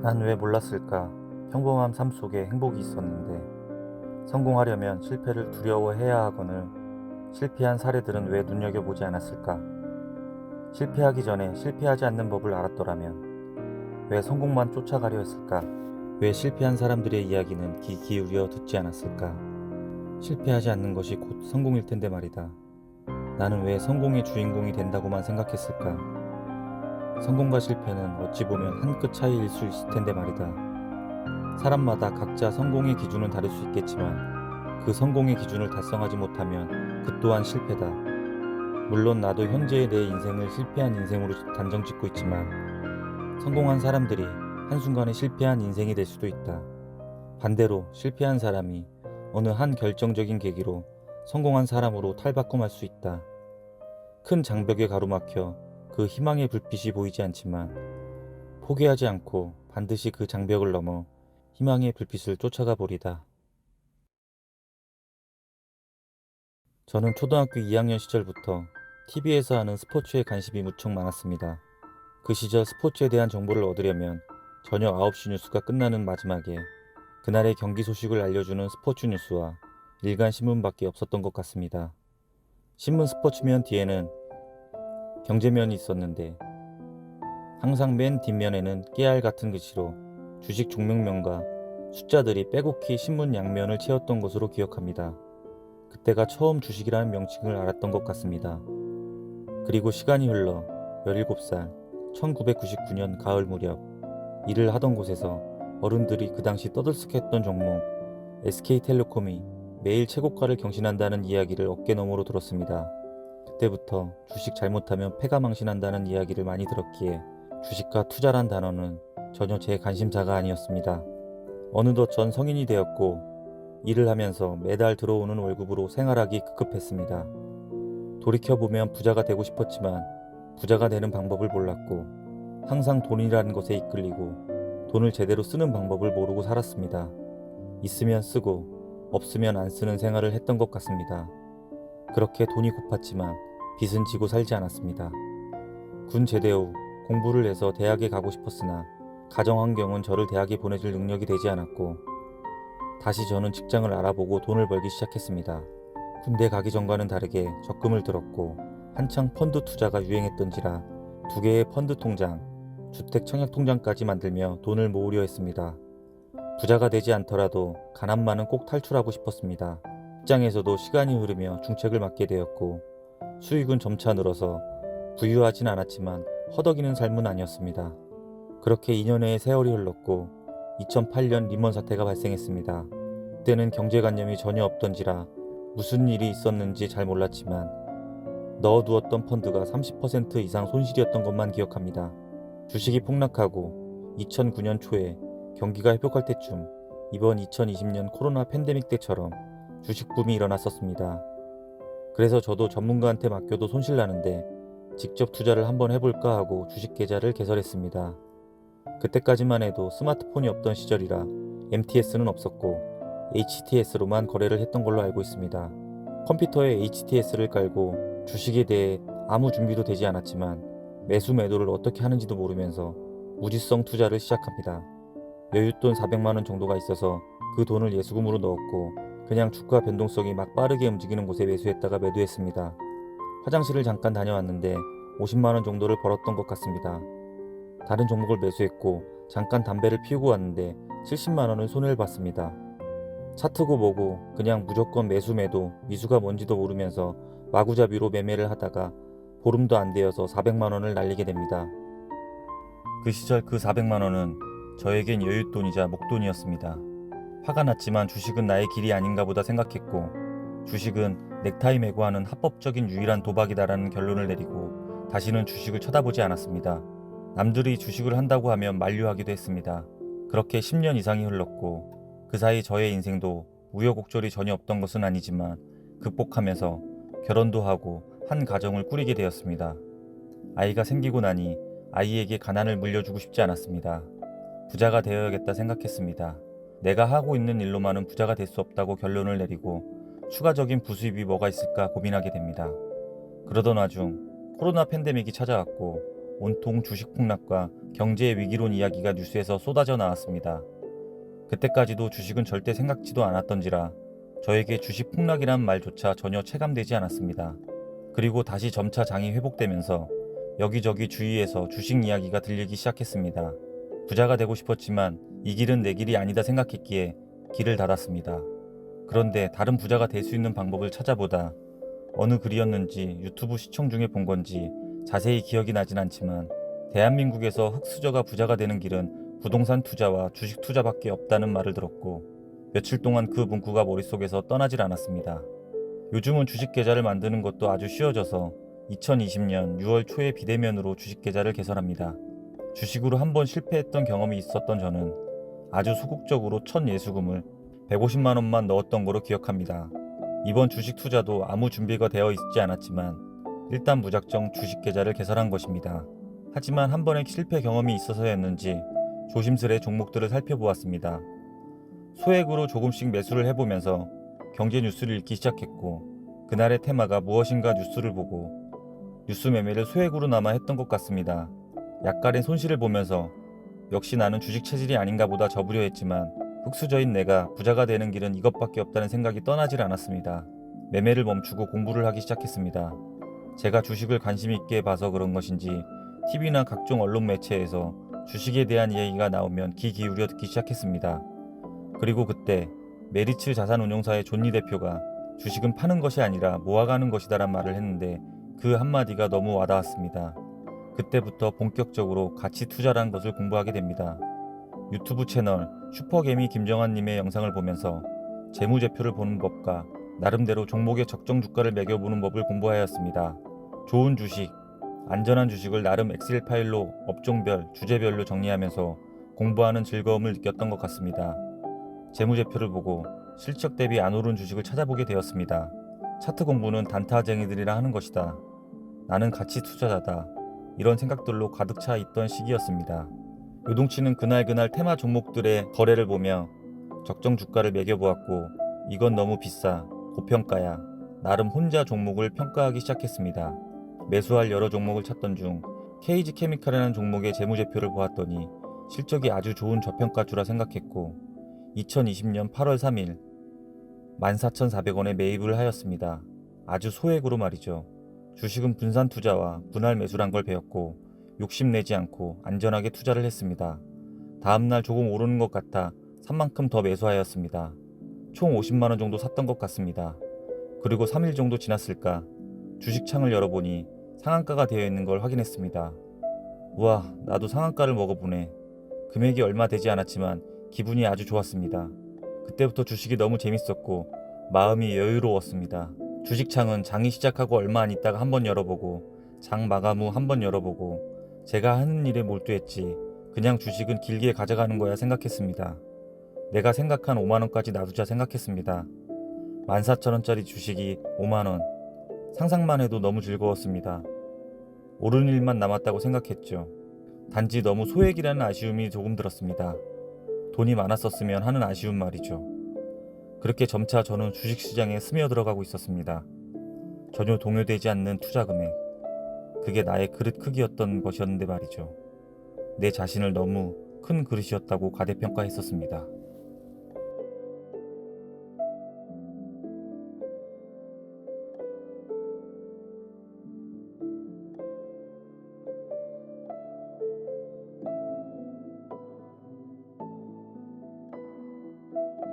난 왜 몰랐을까? 평범한 삶 속에 행복이 있었는데 성공하려면 실패를 두려워해야 하거늘 실패한 사례들은 왜 눈여겨보지 않았을까? 실패하기 전에 실패하지 않는 법을 알았더라면 왜 성공만 쫓아가려 했을까? 왜 실패한 사람들의 이야기는 귀 기울여 듣지 않았을까? 실패하지 않는 것이 곧 성공일 텐데 말이다. 나는 왜 성공의 주인공이 된다고만 생각했을까? 성공과 실패는 어찌 보면 한 끗 차이일 수 있을 텐데 말이다. 사람마다 각자 성공의 기준은 다를 수 있겠지만 그 성공의 기준을 달성하지 못하면 그 또한 실패다. 물론 나도 현재의 내 인생을 실패한 인생으로 단정 짓고 있지만 성공한 사람들이 한순간에 실패한 인생이 될 수도 있다. 반대로 실패한 사람이 어느 한 결정적인 계기로 성공한 사람으로 탈바꿈할 수 있다. 큰 장벽에 가로막혀 그 희망의 불빛이 보이지 않지만 포기하지 않고 반드시 그 장벽을 넘어 희망의 불빛을 쫓아가 보리다. 저는 초등학교 2학년 시절부터 TV에서 하는 스포츠에 관심이 무척 많았습니다. 그 시절 스포츠에 대한 정보를 얻으려면 저녁 9시 뉴스가 끝나는 마지막에 그날의 경기 소식을 알려주는 스포츠 뉴스와 일간 신문밖에 없었던 것 같습니다. 신문 스포츠면 뒤에는 경제면이 있었는데 항상 맨 뒷면에는 깨알 같은 글씨로 주식 종목명과 숫자들이 빼곡히 신문 양면을 채웠던 것으로 기억합니다. 그때가 처음 주식이라는 명칭을 알았던 것 같습니다. 그리고 시간이 흘러 17살 1999년 가을 무렵 일을 하던 곳에서 어른들이 그 당시 떠들썩했던 종목 SK텔레콤이 매일 최고가를 경신한다는 이야기를 어깨너머로 들었습니다. 그때부터 주식 잘못하면 패가 망신한다는 이야기를 많이 들었기에 주식과 투자란 단어는 전혀 제 관심사가 아니었습니다. 어느덧 전 성인이 되었고 일을 하면서 매달 들어오는 월급으로 생활하기 급급했습니다. 돌이켜보면 부자가 되고 싶었지만 부자가 되는 방법을 몰랐고 항상 돈이라는 것에 이끌리고 돈을 제대로 쓰는 방법을 모르고 살았습니다. 있으면 쓰고 없으면 안 쓰는 생활을 했던 것 같습니다. 그렇게 돈이 고팠지만 빚은 지고 살지 않았습니다. 군 제대 후 공부를 해서 대학에 가고 싶었으나 가정 환경은 저를 대학에 보내줄 능력이 되지 않았고 다시 저는 직장을 알아보고 돈을 벌기 시작했습니다. 군대 가기 전과는 다르게 적금을 들었고 한창 펀드 투자가 유행했던지라 2개의 펀드 통장, 주택 청약 통장까지 만들며 돈을 모으려 했습니다. 부자가 되지 않더라도 가난만은 꼭 탈출하고 싶었습니다. 직장에서도 시간이 흐르며 중책을 맡게 되었고 수익은 점차 늘어서 부유하진 않았지만 허덕이는 삶은 아니었습니다. 그렇게 2년의 세월이 흘렀고 2008년 리먼 사태가 발생했습니다. 그때는 경제관념이 전혀 없던지라 무슨 일이 있었는지 잘 몰랐지만 넣어두었던 펀드가 30% 이상 손실이었던 것만 기억합니다. 주식이 폭락하고 2009년 초에 경기가 회복할 때쯤 이번 2020년 코로나 팬데믹 때처럼 주식 붐이 일어났었습니다. 그래서 저도 전문가한테 맡겨도 손실나는데 직접 투자를 한번 해볼까 하고 주식 계좌를 개설했습니다. 그때까지만 해도 스마트폰이 없던 시절이라 MTS는 없었고 HTS로만 거래를 했던 걸로 알고 있습니다. 컴퓨터에 HTS를 깔고 주식에 대해 아무 준비도 되지 않았지만 매수 매도를 어떻게 하는지도 모르면서 무지성 투자를 시작합니다. 여윳돈 400만원 정도가 있어서 그 돈을 예수금으로 넣었고 그냥 주가 변동성이 막 빠르게 움직이는 곳에 매수했다가 매도했습니다. 화장실을 잠깐 다녀왔는데 50만원 정도를 벌었던 것 같습니다. 다른 종목을 매수했고 잠깐 담배를 피우고 왔는데 70만원을 손해를 봤습니다. 차트고 뭐고 그냥 무조건 매수 매도 미수가 뭔지도 모르면서 마구잡이로 매매를 하다가 보름도 안 되어서 400만원을 날리게 됩니다. 그 시절 그 400만원은 저에겐 여윳돈이자 목돈이었습니다. 화가 났지만 주식은 나의 길이 아닌가 보다 생각했고 주식은 넥타이 매고 하는 합법적인 유일한 도박이다라는 결론을 내리고 다시는 주식을 쳐다보지 않았습니다. 남들이 주식을 한다고 하면 만류하기도 했습니다. 그렇게 10년 이상이 흘렀고 그 사이 저의 인생도 우여곡절이 전혀 없던 것은 아니지만 극복하면서 결혼도 하고 한 가정을 꾸리게 되었습니다. 아이가 생기고 나니 아이에게 가난을 물려주고 싶지 않았습니다. 부자가 되어야겠다 생각했습니다. 내가 하고 있는 일로만은 부자가 될 수 없다고 결론을 내리고 추가적인 부수입이 뭐가 있을까 고민하게 됩니다. 그러던 와중 코로나 팬데믹이 찾아왔고 온통 주식 폭락과 경제 위기론 이야기가 뉴스에서 쏟아져 나왔습니다. 그때까지도 주식은 절대 생각지도 않았던지라 저에게 주식 폭락이란 말조차 전혀 체감되지 않았습니다. 그리고 다시 점차 장이 회복되면서 여기저기 주위에서 주식 이야기가 들리기 시작했습니다. 부자가 되고 싶었지만 이 길은 내 길이 아니다 생각했기에 길을 닫았습니다. 그런데 다른 부자가 될 수 있는 방법을 찾아보다 어느 글이었는지 유튜브 시청 중에 본 건지 자세히 기억이 나진 않지만 대한민국에서 흑수저가 부자가 되는 길은 부동산 투자와 주식 투자밖에 없다는 말을 들었고 며칠 동안 그 문구가 머릿속에서 떠나질 않았습니다. 요즘은 주식 계좌를 만드는 것도 아주 쉬워져서 2020년 6월 초에 비대면으로 주식 계좌를 개설합니다. 주식으로 한번 실패했던 경험이 있었던 저는 아주 소극적으로 첫 예수금을 150만 원만 넣었던 거로 기억합니다. 이번 주식 투자도 아무 준비가 되어 있지 않았지만 일단 무작정 주식 계좌를 개설한 것입니다. 하지만 한 번의 실패 경험이 있어서였는지 조심스레 종목들을 살펴보았습니다. 소액으로 조금씩 매수를 해보면서 경제 뉴스를 읽기 시작했고 그날의 테마가 무엇인가 뉴스를 보고 뉴스 매매를 소액으로나마 했던 것 같습니다. 약간의 손실을 보면서 역시 나는 주식 체질이 아닌가 보다 접으려 했지만 흑수저인 내가 부자가 되는 길은 이것밖에 없다는 생각이 떠나질 않았습니다. 매매를 멈추고 공부를 하기 시작했습니다. 제가 주식을 관심 있게 봐서 그런 것인지 TV나 각종 언론 매체에서 주식에 대한 이야기가 나오면 귀 기울여 듣기 시작했습니다. 그리고 그때 메리츠 자산운용사의 존니 대표가 주식은 파는 것이 아니라 모아가는 것이다란 말을 했는데 그 한마디가 너무 와닿았습니다. 그때부터 본격적으로 가치 투자란 것을 공부하게 됩니다. 유튜브 채널 슈퍼개미 김정환님의 영상을 보면서 재무제표를 보는 법과 나름대로 종목의 적정 주가를 매겨보는 법을 공부하였습니다. 좋은 주식, 안전한 주식을 나름 엑셀 파일로 업종별, 주제별로 정리하면서 공부하는 즐거움을 느꼈던 것 같습니다. 재무제표를 보고 실적 대비 안 오른 주식을 찾아보게 되었습니다. 차트 공부는 단타쟁이들이라 하는 것이다. 나는 가치 투자자다. 이런 생각들로 가득 차 있던 시기였습니다. 요동치는 그날 테마 종목들의 거래를 보며 적정 주가를 매겨보았고 이건 너무 비싸, 고평가야. 나름 혼자 종목을 평가하기 시작했습니다. 매수할 여러 종목을 찾던 중 KG 케미칼이라는 종목의 재무제표를 보았더니 실적이 아주 좋은 저평가주라 생각했고 2020년 8월 3일 14,400원에 매입을 하였습니다. 아주 소액으로 말이죠. 주식은 분산 투자와 분할 매수란 걸 배웠고 욕심내지 않고 안전하게 투자를 했습니다. 다음날 조금 오르는 것 같아 산 만큼 더 매수하였습니다. 총 50만원 정도 샀던 것 같습니다. 그리고 3일 정도 지났을까 주식창을 열어보니 상한가가 되어 있는 걸 확인했습니다. 우와, 나도 상한가를 먹어보네. 금액이 얼마 되지 않았지만 기분이 아주 좋았습니다. 그때부터 주식이 너무 재밌었고 마음이 여유로웠습니다. 주식창은 장이 시작하고 얼마 안 있다가 한번 열어보고 장 마감 후 한번 열어보고 제가 하는 일에 몰두했지 그냥 주식은 길게 가져가는 거야 생각했습니다. 내가 생각한 5만원까지 놔두자 생각했습니다. 14,000원짜리 주식이 5만원. 상상만 해도 너무 즐거웠습니다. 오르는 일만 남았다고 생각했죠. 단지 너무 소액이라는 아쉬움이 조금 들었습니다. 돈이 많았었으면 하는 아쉬움 말이죠. 그렇게 점차 저는 주식시장에 스며들어가고 있었습니다. 전혀 동요되지 않는 투자 금액. 그게 나의 그릇 크기였던 것이었는데 말이죠. 내 자신을 너무 큰 그릇이었다고 과대평가했었습니다.